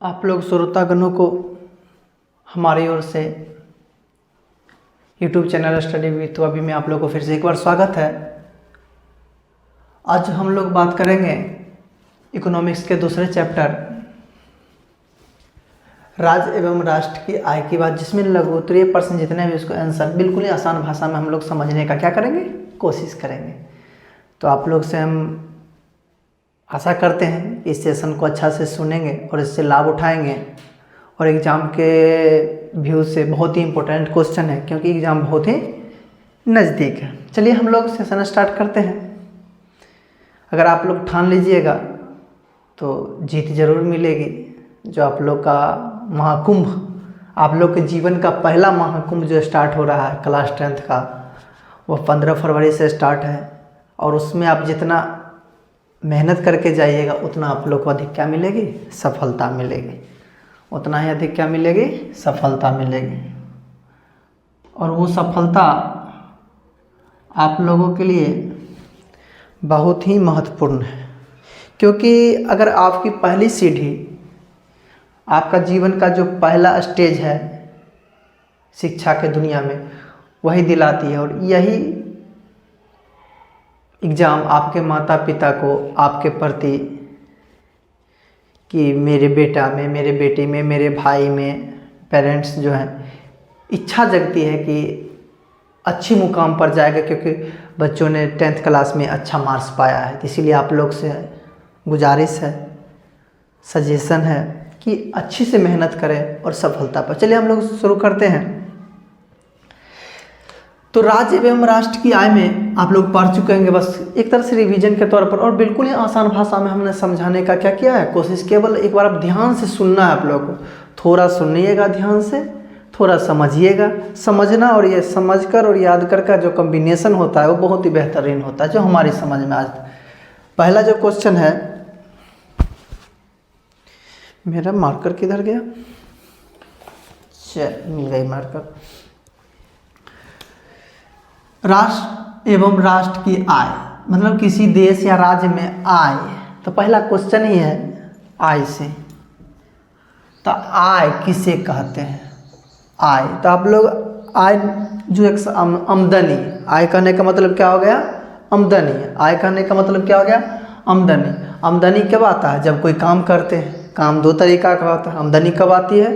आप लोग श्रोतागणों को हमारी ओर से यूट्यूब चैनल स्टडी विथ अभी में आप लोग को फिर से एक बार स्वागत है। आज हम लोग बात करेंगे इकोनॉमिक्स के दूसरे चैप्टर राज्य एवं राष्ट्र की आय की बात, जिसमें लघु उत्तरीय प्रश्न जितने भी उसको आंसर बिल्कुल ही आसान भाषा में हम लोग समझने का क्या करेंगे, कोशिश करेंगे। तो आप लोग से हम आशा करते हैं इस सेशन को अच्छा से सुनेंगे और इससे लाभ उठाएंगे। और एग्ज़ाम के व्यू से बहुत ही इम्पोर्टेंट क्वेश्चन है, क्योंकि एग्ज़ाम बहुत ही नज़दीक है। चलिए हम लोग सेशन स्टार्ट करते हैं। अगर आप लोग ठान लीजिएगा तो जीत ज़रूर मिलेगी। जो आप लोग का महाकुंभ, आप लोग के जीवन का पहला महाकुंभ जो स्टार्ट हो रहा है क्लास 10th का, वो 15 फरवरी से स्टार्ट है। और उसमें आप जितना मेहनत करके जाइएगा उतना आप लोग को अधिक क्या मिलेगी, सफलता मिलेगी। उतना ही अधिक क्या मिलेगी, सफलता मिलेगी। और वो सफलता आप लोगों के लिए बहुत ही महत्वपूर्ण है, क्योंकि अगर आपकी पहली सीढ़ी, आपका जीवन का जो पहला स्टेज है शिक्षा के दुनिया में, वही दिलाती है। और यही एग्ज़ाम आपके माता पिता को आपके प्रति कि मेरे बेटा में, मेरे बेटी में, मेरे भाई में, पेरेंट्स जो हैं इच्छा जगती है कि अच्छी मुकाम पर जाएगा, क्योंकि बच्चों ने 10th क्लास में अच्छा मार्क्स पाया है। तो इसीलिए आप लोग से गुजारिश है, सजेशन है कि अच्छी से मेहनत करें और सफलता पर। चलिए हम लोग शुरू करते हैं। तो राज्य एवं राष्ट्र की आय में आप लोग पढ़ चुके होंगे, बस एक तरह से रिवीजन के तौर पर। और बिल्कुल ही आसान भाषा में हमने समझाने का क्या किया है, कोशिश। केवल एक बार आप ध्यान से सुनना है, आप लोग को थोड़ा सुनिएगा ध्यान से, थोड़ा समझिएगा। समझना और ये समझकर और याद कर जो कॉम्बिनेशन होता है वो बहुत ही बेहतरीन होता है, जो हमारी समझ में आज। पहला जो क्वेश्चन है, मेरा मार्कर किधर गया, चल मिल गई मार्कर। राष्ट्र एवं राष्ट्र की आय, मतलब किसी देश या राज्य में आय। तो पहला क्वेश्चन ही है आय से। तो आय किसे कहते हैं, आय। तो आप लोग आय जो एक आमदनी, आय कहने का मतलब क्या हो गया, आमदनी। आय कहने का मतलब क्या हो गया, आमदनी। आमदनी कब आता है, जब कोई काम करते हैं। काम दो तरीका का होता है। आमदनी कब आती है,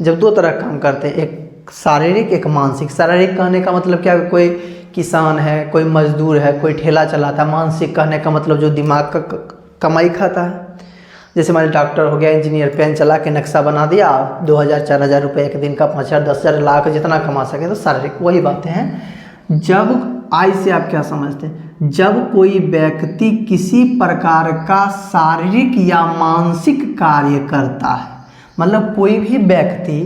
जब दो तरह काम करते हैं, एक शारीरिक, एक मानसिक। शारीरिक कहने का मतलब क्या, कोई किसान है, कोई मजदूर है, कोई ठेला चलाता है। मानसिक कहने का मतलब जो दिमाग का कमाई खाता है। जैसे हमारे डॉक्टर हो गया, इंजीनियर, पेन चला के नक्शा बना दिया, 2000-4000 रुपये एक दिन का, 5000-10,000 लाख जितना कमा सके। तो शारीरिक वही बातें हैं। जब आय से आप क्या समझते हैं, जब कोई व्यक्ति किसी प्रकार का शारीरिक या मानसिक कार्य करता है। मतलब कोई भी व्यक्ति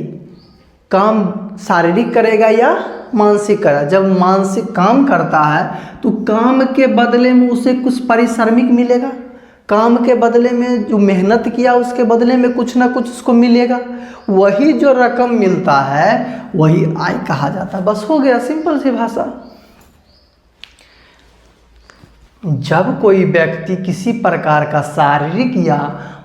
काम शारीरिक करेगा या मानसिक करेगा। जब मानसिक काम करता है तो काम के बदले में उसे कुछ पारिश्रमिक मिलेगा। काम के बदले में जो मेहनत किया उसके बदले में कुछ ना कुछ उसको मिलेगा। वही जो रकम मिलता है वही आय कहा जाता है। बस हो गया, सिंपल सी भाषा। जब कोई व्यक्ति किसी प्रकार का शारीरिक या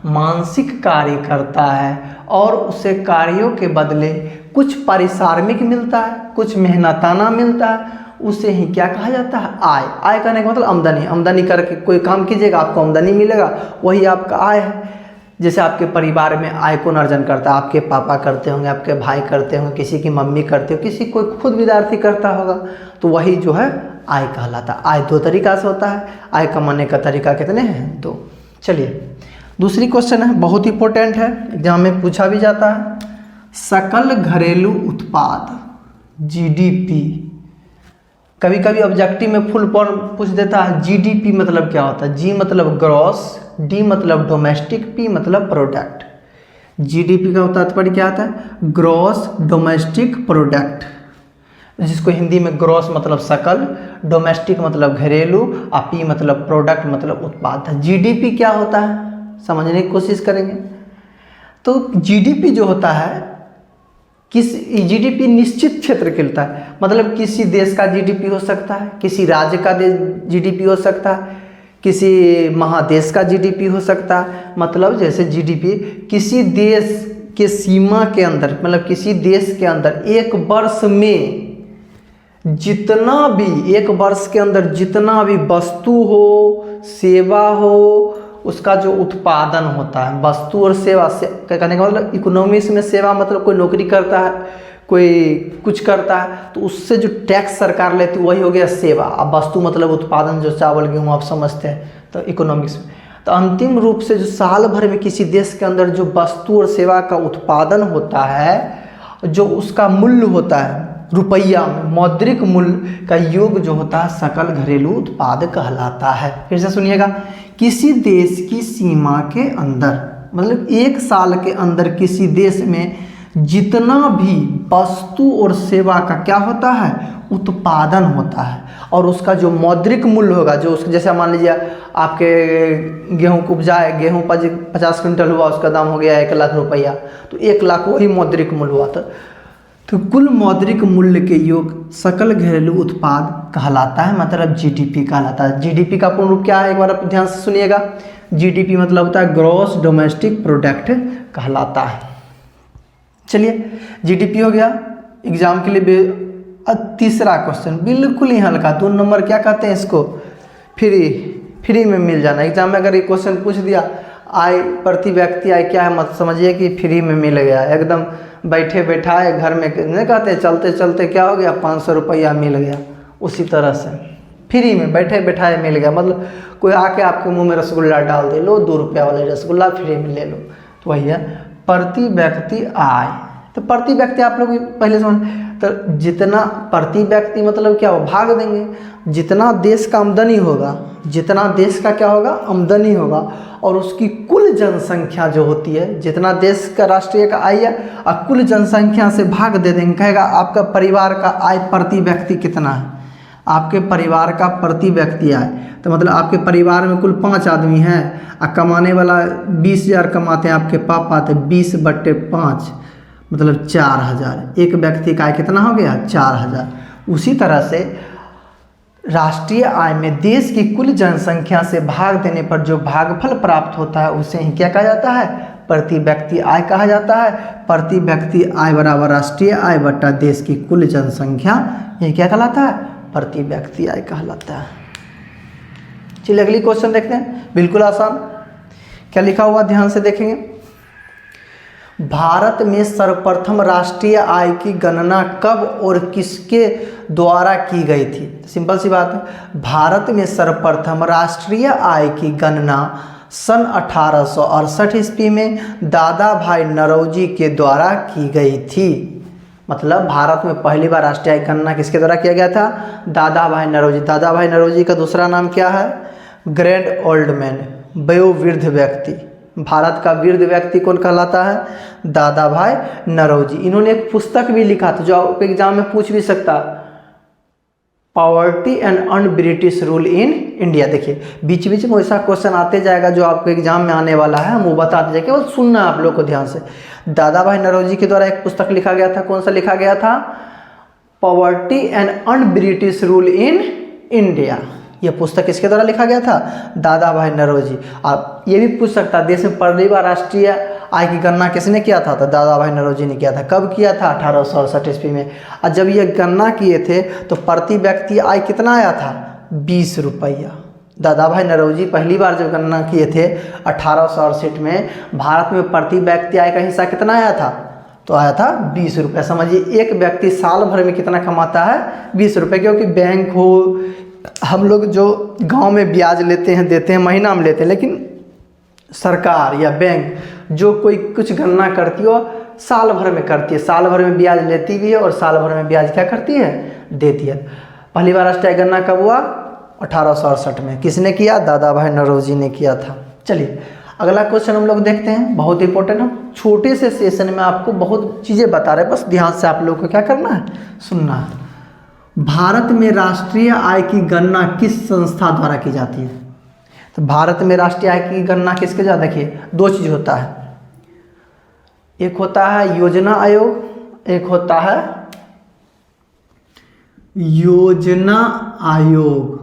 मानसिक कार्य करता है और उसे कार्यों के बदले कुछ पारिश्रमिक मिलता है, कुछ मेहनताना मिलता है, उसे ही क्या कहा जाता है, आय। आय कहने का मतलब आमदनी। आमदनी करके कोई काम कीजिएगा, आपको आमदनी मिलेगा, वही आपका आय है। जैसे आपके परिवार में आय कौन अर्जन करता है, आपके पापा करते होंगे, आपके भाई करते होंगे, किसी की मम्मी करते हो, किसी कोई खुद विद्यार्थी करता होगा। तो वही जो है आय कहलाता है। आय दो तरीका से होता है। आय कमाने का तरीका कितने हैं, दो। चलिए दूसरी क्वेश्चन है, बहुत इंपॉर्टेंट है, एग्जाम में पूछा भी जाता है। सकल घरेलू उत्पाद, जीडीपी। कभी कभी ऑब्जेक्टिव में फुल फॉर्म पूछ देता है। जीडीपी मतलब क्या होता है, जी मतलब ग्रॉस, डी मतलब डोमेस्टिक, पी मतलब प्रोडक्ट। जीडीपी का तात्पर्य क्या आता है, ग्रॉस डोमेस्टिक प्रोडक्ट, जिसको हिंदी में ग्रॉस मतलब सकल, डोमेस्टिक मतलब घरेलू, और पी मतलब प्रोडक्ट मतलब उत्पाद। जीडीपी क्या होता है समझने की कोशिश करेंगे। तो जीडीपी जो होता है, किस जीडीपी निश्चित क्षेत्र के होता है। मतलब किसी देश का जीडीपी हो सकता है, किसी राज्य का जीडीपी हो सकता है, किसी महादेश का जीडीपी हो सकता है। मतलब जैसे जीडीपी किसी देश के सीमा के अंदर, मतलब किसी देश के अंदर एक वर्ष में जितना भी, एक वर्ष के अंदर जितना भी वस्तु हो, सेवा हो, उसका जो उत्पादन होता है, वस्तु और सेवा से कहने का मतलब इकोनॉमिक्स में सेवा मतलब कोई नौकरी करता है, कोई कुछ करता है, तो उससे जो टैक्स सरकार लेती है वही हो गया सेवा। अब वस्तु मतलब उत्पादन, जो चावल गेहूँ आप समझते हैं तो इकोनॉमिक्स में। तो अंतिम रूप से जो साल भर में किसी देश के अंदर जो वस्तु और सेवा का उत्पादन होता है, जो उसका मूल्य होता है रुपया में, मौद्रिक मूल्य का योग जो होता है सकल घरेलू उत्पाद कहलाता है। फिर से सुनिएगा, किसी देश की सीमा के अंदर, मतलब एक साल के अंदर किसी देश में जितना भी वस्तु और सेवा का क्या होता है, उत्पादन होता है, और उसका जो मौद्रिक मूल्य होगा, जो उसके जैसे मान लीजिए आपके गेहूँ को उपजाए, गेहूँ 50 क्विंटल हुआ, उसका दाम हो गया 1 लाख रुपया, तो 1 लाख वही मौद्रिक मूल्य हुआ था। तो कुल मौद्रिक मूल्य के योग सकल घरेलू उत्पाद कहलाता है, मतलब जीडीपी कहलाता है। जीडीपी का पूर्ण रूप क्या है, एक बार आप ध्यान से सुनिएगा। जीडीपी मतलब होता है ग्रॉस डोमेस्टिक प्रोडक्ट कहलाता है। चलिए, जीडीपी हो गया। एग्जाम के लिए तीसरा क्वेश्चन बिल्कुल ही हल्का, 2 नंबर क्या कहते हैं इसको, फ्री में मिल जाना। एग्जाम में अगर ये क्वेश्चन पूछ दिया आय प्रति व्यक्ति आय क्या है, मत समझिए कि फ्री में मिल गया, एकदम बैठे बैठाए घर में, नहीं कहते चलते चलते क्या हो गया 500 रुपया मिल गया, उसी तरह से फ्री में बैठे बैठाए मिल गया। मतलब कोई आके आपके मुंह में रसगुल्ला डाल दे, लो 2 रुपया वाला रसगुल्ला फ्री में ले लो, तो वही है प्रति व्यक्ति आय। तो प्रति व्यक्ति आप लोग पहले समझ, तो जितना प्रति व्यक्ति मतलब क्या हो, भाग देंगे, जितना देश का आमदनी होगा, जितना देश का क्या होगा आमदनी होगा, और उसकी कुल जनसंख्या जो होती है, जितना देश का राष्ट्रीय का आय है, और कुल जनसंख्या से भाग दे देंगे। कहेगा आपका परिवार का आय प्रति व्यक्ति कितना है, आपके परिवार का प्रति व्यक्ति आय, तो मतलब आपके परिवार में कुल 5 आदमी हैं, और कमाने वाला 20,000 कमाते हैं आपके पापा, तो 20/5 मतलब 4,000। एक व्यक्ति का आय कितना हो गया 4,000। उसी तरह से राष्ट्रीय आय में देश की कुल जनसंख्या से भाग देने पर जो भागफल प्राप्त होता है उसे ही क्या कहा जाता है, प्रति व्यक्ति आय कहा जाता है। प्रति व्यक्ति आय बराबर राष्ट्रीय आय बटा देश की कुल जनसंख्या, ये क्या कहलाता है, प्रति व्यक्ति आय कहलाता है। चलिए अगली क्वेश्चन देखते हैं, बिल्कुल आसान। क्या लिखा हुआ ध्यान से देखेंगे। भारत में सर्वप्रथम राष्ट्रीय आय की गणना कब और किसके द्वारा की गई थी। सिंपल सी बात है, भारत में सर्वप्रथम राष्ट्रीय आय की गणना सन 1868 ईस्वी में दादा भाई नौरोजी के द्वारा की गई थी। मतलब भारत में पहली बार राष्ट्रीय आय गणना किसके द्वारा किया गया था, दादा भाई नौरोजी। दादा भाई नौरोजी का दूसरा नाम क्या है, ग्रैंड ओल्ड मैन, वयोवृद्ध व्यक्ति। भारत का वृद्ध व्यक्ति कौन कहलाता है, दादा भाई नौरोजी। इन्होंने एक पुस्तक भी लिखा था जो आप एग्जाम में पूछ भी सकता, poverty and un British rule in India. देखिए बीच बीच में ऐसा क्वेश्चन आते जाएगा जो आपको एग्जाम में आने वाला है, हम वो बताते जाएंगे, केवल सुनना आप लोग को ध्यान से। दादा भाई नौरोजी के द्वारा एक पुस्तक लिखा गया था, कौन सा लिखा गया था, poverty and un British rule in India. यह पुस्तक किसके द्वारा लिखा गया था, दादा भाई नौरोजी। आप ये भी पूछ सकता, देश में पहली बार राष्ट्रीय आय की गणना किसने किया था, तो दादा भाई नौरोजी ने किया था। कब किया था, 1868 ईस्वी में। और जब ये गणना किए थे तो प्रति व्यक्ति आय कितना आया था, 20 रुपया। दादा भाई नौरोजी पहली बार जब गणना किए थे 1868 में, भारत में प्रति व्यक्ति आय का हिस्सा कितना आया था, तो आया था 20 रुपये। समझिए एक व्यक्ति साल भर में कितना कमाता है, 20 रुपये। क्योंकि बैंक हो, हम लोग जो गांव में ब्याज लेते हैं देते हैं, महीना में लेते हैं, लेकिन सरकार या बैंक जो कोई कुछ गणना करती हो साल भर में करती है, साल भर में ब्याज लेती भी है और साल भर में ब्याज क्या करती है, देती है। पहली बार राष्ट्रीय गणना कब हुआ, 1868 में। किसने किया, दादा भाई नौरोजी ने किया था। चलिए अगला क्वेश्चन हम लोग देखते हैं, बहुत इंपॉर्टेंट। हम छोटे से सेशन में आपको बहुत चीज़ें बता रहे हैं, बस ध्यान से आप लोग को क्या करना है, सुनना है। भारत में राष्ट्रीय आय की गणना किस संस्था द्वारा की जाती है, तो भारत में राष्ट्रीय आय की गणना किसके द्वारा, देखिए 2 चीज़ होता है, एक होता है योजना आयोग, एक होता है योजना आयोग।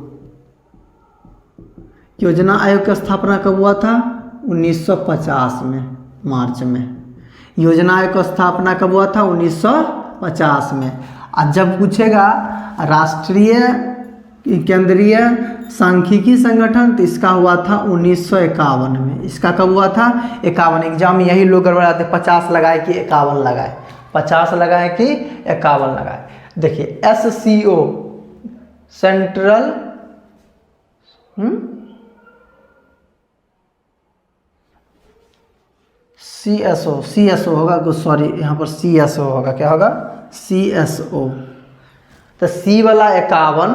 योजना आयोग की स्थापना कब हुआ था? 1950 में, मार्च में। योजना आयोग की स्थापना कब हुआ था? 1950 में। आज जब पूछेगा राष्ट्रीय केंद्रीय सांख्यिकी संगठन, तो इसका हुआ था 1951 में। इसका कब हुआ था? 51। एग्जाम में यही लोग गड़बड़ाते, 50 लगाए कि 51 लगाए, 50 लगाए कि 51 लगाए। देखिए SCO सेंट्रल CSO होगा, सॉरी यहाँ पर CSO होगा, क्या होगा? CSO। तो C वाला 51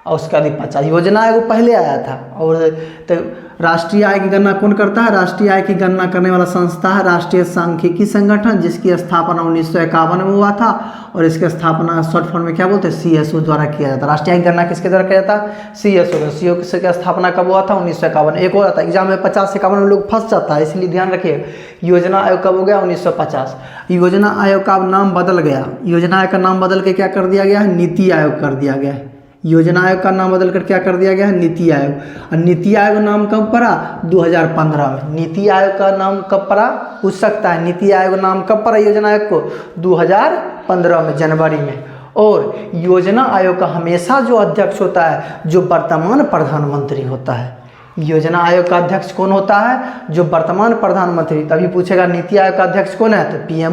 और उसका भी 50। योजना आयोग पहले आया था। और तो राष्ट्रीय आय की गणना कौन करता है? राष्ट्रीय आय की गणना करने वाला संस्था है राष्ट्रीय सांख्यिकी संगठन, जिसकी स्थापना 1951 में हुआ था। और इसकी स्थापना शॉर्ट फॉर्म में क्या बोलते हैं? CSO द्वारा किया जाता है। राष्ट्रीय आय की गणना किसके द्वारा किया जाता है? CSO। CSO की स्थापना कब हुआ था? 1951। एक हो जाता है एग्जाम में 50-51 में लोग फंस जाता है, इसलिए ध्यान रखिए। योजना आयोग कब हो गया? 1950। योजना आयोग का अब नाम बदल गया। योजना आयोग का नाम बदल के क्या कर दिया गया है? नीति आयोग कर दिया गया है। योजना आयोग का नाम बदल कर क्या कर दिया गया है? नीति आयोग। और नीति आयोग नाम कब पड़ा? 2015 में। नीति आयोग का नाम कब पड़ा? पूछ सकता है। नीति आयोग नाम कब पड़ा योजना आयोग को? 2015 में, जनवरी में। और योजना आयोग का हमेशा जो अध्यक्ष होता है, जो वर्तमान प्रधानमंत्री होता है। योजना आयोग का अध्यक्ष कौन होता है? जो वर्तमान प्रधानमंत्री। तभी पूछेगा नीति आयोग का अध्यक्ष कौन है? तो PM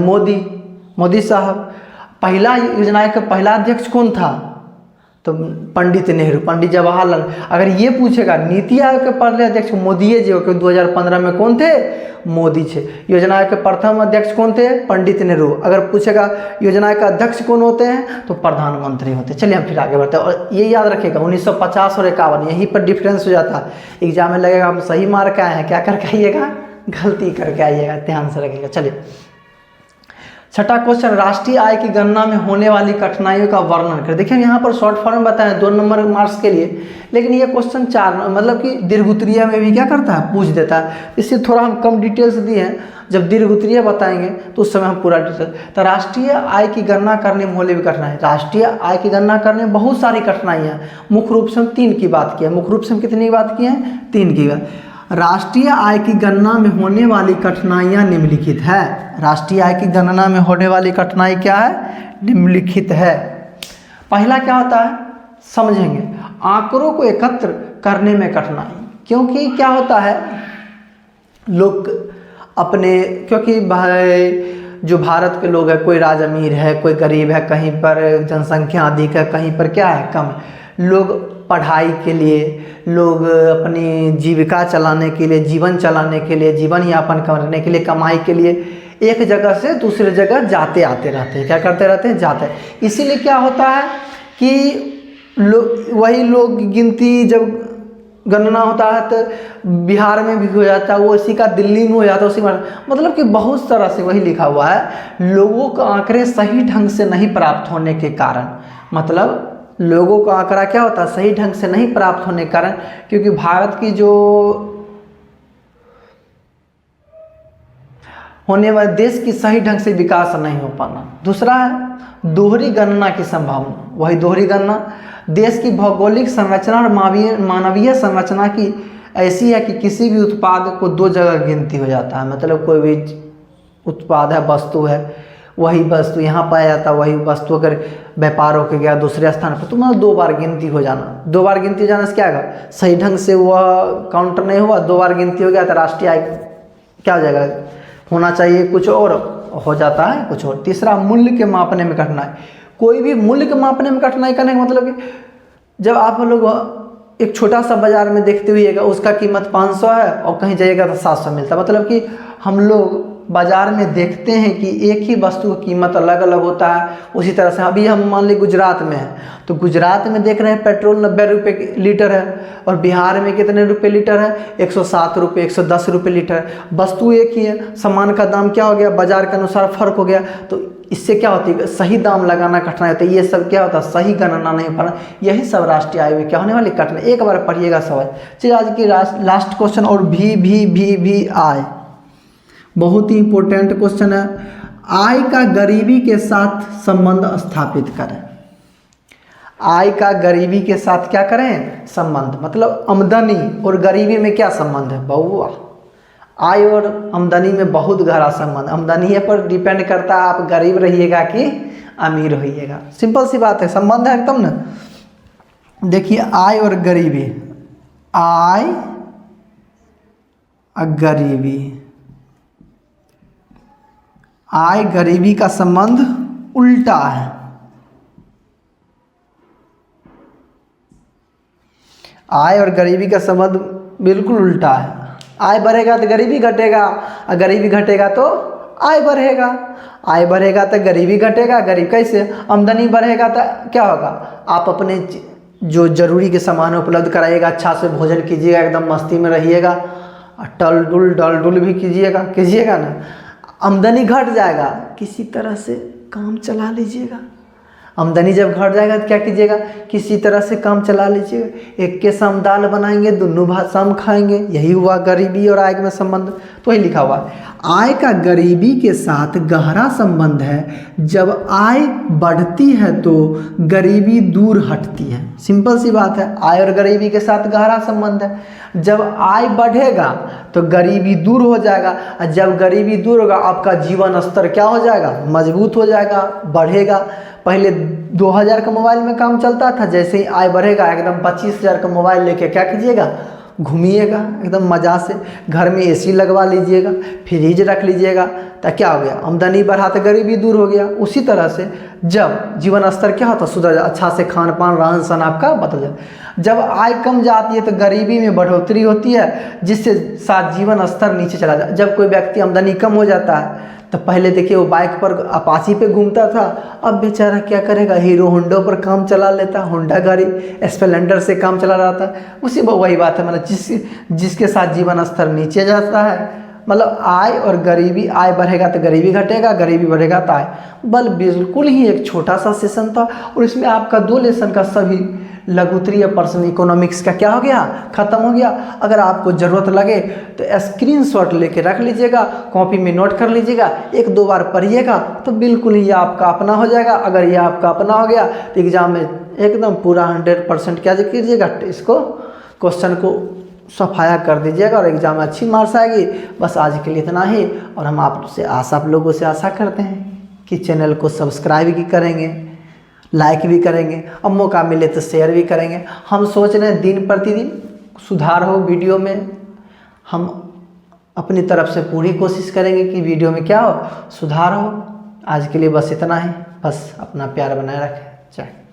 मोदी साहब। पहला योजना आयोग का पहला अध्यक्ष कौन था? तो पंडित नेहरू, पंडित जवाहरलाल। अगर ये पूछेगा नीति आयोग के पहले अध्यक्ष मोदी जी हो, 2015 में कौन थे? मोदी थे। योजना आयोग के प्रथम अध्यक्ष कौन थे? पंडित नेहरू। अगर पूछेगा योजना आयोग का अध्यक्ष कौन होते हैं? तो प्रधानमंत्री होते हैं। चलिए हम फिर आगे बढ़ते हैं। और ये याद रखिएगा 1950 और 51 यहीं पर डिफरेंस हो जाता है। एग्जाम में लगेगा हम सही मार्क आए हैं, क्या करके आइएगा? गलती करके आइएगा, ध्यान से रखिएगा। चलिए छठा क्वेश्चन, राष्ट्रीय आय की गणना में होने वाली कठिनाइयों का वर्णन करें। देखिए यहाँ पर शॉर्ट फॉर्म बताएं 2 नंबर मार्क्स के लिए, लेकिन ये क्वेश्चन 4 मतलब कि दीर्घ उत्तरीय में भी क्या करता है? पूछ देता है। इससे थोड़ा हम कम डिटेल्स दिए हैं, जब दीर्घ उत्तरीय बताएंगे तो उस समय हम पूरा डिटेल। तो राष्ट्रीय आय की गणना करने में होने भी कठिनाई। राष्ट्रीय आय की गणना करने में बहुत सारी कठिनाइयाँ, मुख्य रूप से हम 3 की बात की है। मुख्य रूप से हम कितनी की बात की है? 3 की बात। राष्ट्रीय आय की गणना में होने वाली कठिनाइयाँ निम्नलिखित है। राष्ट्रीय आय की गणना में होने वाली कठिनाई क्या है? निम्नलिखित है। पहला क्या होता है? समझेंगे, आंकड़ों को एकत्र करने में कठिनाई। क्योंकि क्या होता है, लोग अपने, क्योंकि भाई जो भारत के लोग हैं, कोई राज अमीर है, कोई गरीब है, कहीं पर जनसंख्या अधिक है, कहीं पर क्या है? कम है। लोग पढ़ाई के लिए, लोग अपनी जीविका चलाने के लिए, जीवन चलाने के लिए, जीवन यापन करने के लिए, कमाई के लिए एक जगह से दूसरे जगह जाते आते रहते हैं। क्या करते रहते हैं? जाते हैं। इसीलिए क्या होता है कि वही लोग गिनती जब गणना होता है तो बिहार में भी हो जाता है, वो इसी का दिल्ली में हो जाता है, उसी में मतलब कि बहुत तरह से वही लिखा हुआ है। लोगों को आंकड़े सही ढंग से नहीं प्राप्त होने के कारण, मतलब लोगों का आंकड़ा क्या होता है? सही ढंग से नहीं प्राप्त होने के कारण, क्योंकि भारत की जो होने वाले देश की सही ढंग से विकास नहीं हो पाना। दूसरा है दोहरी गणना की संभावना। वही दोहरी गणना देश की भौगोलिक संरचना और मानवीय संरचना की ऐसी है कि किसी भी उत्पाद को 2 जगह गिनती हो जाता है। मतलब कोई भी उत्पाद है, वस्तु है, वही वस्तु यहाँ पाया जाता है, वही वस्तु अगर व्यापार होकर गया दूसरे स्थान पर, तो मतलब 2 बार गिनती हो जाना। 2 बार गिनती हो जाने से क्या होगा? सही ढंग से वह काउंटर नहीं हुआ, 2 बार गिनती हो गया तो राष्ट्रीय आय क्या हो जाएगा? होना चाहिए कुछ और, हो जाता है कुछ और। तीसरा, मूल्य के मापने में कठिनाई। कोई भी मूल्य के मापने में कठिनाई करने का मतलब कि जब आप लोग एक छोटा सा बाजार में देखते हुएगा, उसका कीमत 500 है और कहीं जाइएगा तो 700 मिलता है। मतलब कि हम लोग बाजार में देखते हैं कि एक ही वस्तु की कीमत अलग अलग होता है। उसी तरह से अभी हम मान ली गुजरात में हैं, तो गुजरात में देख रहे हैं पेट्रोल 90 रुपये लीटर है, और बिहार में कितने रुपए लीटर है? 107 रुपये, 110 रुपये लीटर। वस्तु एक ही है, सामान का दाम क्या हो गया? बाजार के अनुसार फर्क हो गया। तो इससे क्या होती है? सही दाम लगाना कठिनाई होता है। ये सब क्या होता है? सही गणना नहीं हो पाना। यही सब राष्ट्रीय आय में क्या होने वाली कठिनाई। एक बार पढ़िएगा सवाल। चलिए आज की लास्ट क्वेश्चन, और भी आय, बहुत ही इंपॉर्टेंट क्वेश्चन है। आय का गरीबी के साथ संबंध स्थापित करें। आय का गरीबी के साथ क्या करें संबंध, मतलब आमदनी और गरीबी में क्या संबंध है बउआ। आय और आमदनी में बहुत गहरा संबंध, आमदनी पर डिपेंड करता है आप गरीब रहिएगा कि अमीर होइएगा, सिंपल सी बात है, संबंध है एकदम ना। देखिए आय और गरीबी, आय और गरीबी, आय गरीबी का संबंध उल्टा है। आय और गरीबी का संबंध बिल्कुल उल्टा है। आय बढ़ेगा तो गरीबी घटेगा, और गरीबी घटेगा तो आय बढ़ेगा, आय बढ़ेगा तो गरीबी घटेगा, गरीब कैसे, आमदनी बढ़ेगा तो क्या होगा, आप अपने जो जरूरी के सामान उपलब्ध कराइएगा, अच्छा से भोजन कीजिएगा, एकदम मस्ती में रहिएगा, और डल डुल भी कीजिएगा ना। आमदनी घट जाएगा, किसी तरह से काम चला लीजिएगा। आमदनी जब घट जाएगा तो क्या कीजिएगा, किसी तरह से काम चला लीजिएगा। एक के साम दाल बनाएंगे, दोनों भात शाम खाएंगे, यही हुआ गरीबी और आय में संबंध। तो वही लिखा हुआ है, आय का गरीबी के साथ गहरा संबंध है। जब आय बढ़ती है तो गरीबी दूर हटती है। सिंपल सी बात है, आय और गरीबी के साथ गहरा संबंध है। जब आय बढ़ेगा तो गरीबी दूर हो जाएगा, और जब गरीबी दूर होगा आपका जीवन स्तर क्या हो जाएगा, मजबूत हो जाएगा, बढ़ेगा। पहले 2000 का मोबाइल में काम चलता था, जैसे ही आय बढ़ेगा एकदम 25,000 का मोबाइल लेके क्या कीजिएगा, घूमिएगा एकदम मज़ा से, घर में एसी लगवा लीजिएगा, फ्रिज रख लीजिएगा, तो क्या हो गया, आमदनी बढ़ा तो गरीबी दूर हो गया। उसी तरह से जब जीवन स्तर क्या होता सुधर, अच्छा से खान पान रहन सहन आपका बदल जाए। जब आय कम जाती है तो गरीबी में बढ़ोतरी होती है, जिससे साथ जीवन स्तर नीचे चला जाता है। जब कोई व्यक्ति आमदनी कम हो जाता है तो पहले देखिए वो बाइक पर अपाची पे घूमता था, अब बेचारा क्या करेगा, हीरो होंडा पर काम चला लेता, होंडा गाड़ी स्प्लेंडर से काम चला रहा था। उसी वही बात है, मतलब जिसके साथ जीवन स्तर नीचे जाता है, मतलब आय और गरीबी, आय बढ़ेगा तो गरीबी घटेगा, गरीबी बढ़ेगा तो आय। बिल्कुल ही एक छोटा सा सेशन था, और इसमें आपका 2 लेसन का सभी लघुत्तरीय पर्सनल इकोनॉमिक्स का क्या हो गया, खत्म हो गया। अगर आपको ज़रूरत लगे तो स्क्रीनशॉट लेके रख लीजिएगा, कॉपी में नोट कर लीजिएगा, 1-2 बार पढ़िएगा तो बिल्कुल ही आपका अपना हो जाएगा। अगर ये आपका अपना हो गया तो एग्ज़ाम में एकदम पूरा 100% क्या कीजिएगा, इसको क्वेश्चन को सफाया कर दीजिएगा और एग्ज़ाम में अच्छी मार्क्स आएगी। बस आज के लिए इतना ही, और हम आप लोगों से आशा करते हैं कि चैनल को सब्सक्राइब भी करेंगे, लाइक भी करेंगे, और मौका मिले तो शेयर भी करेंगे। हम सोच रहे हैं दिन प्रतिदिन सुधार हो वीडियो में, हम अपनी तरफ से पूरी कोशिश करेंगे कि वीडियो में क्या हो, सुधार हो। आज के लिए बस इतना ही, बस अपना प्यार बनाए रखें। जय।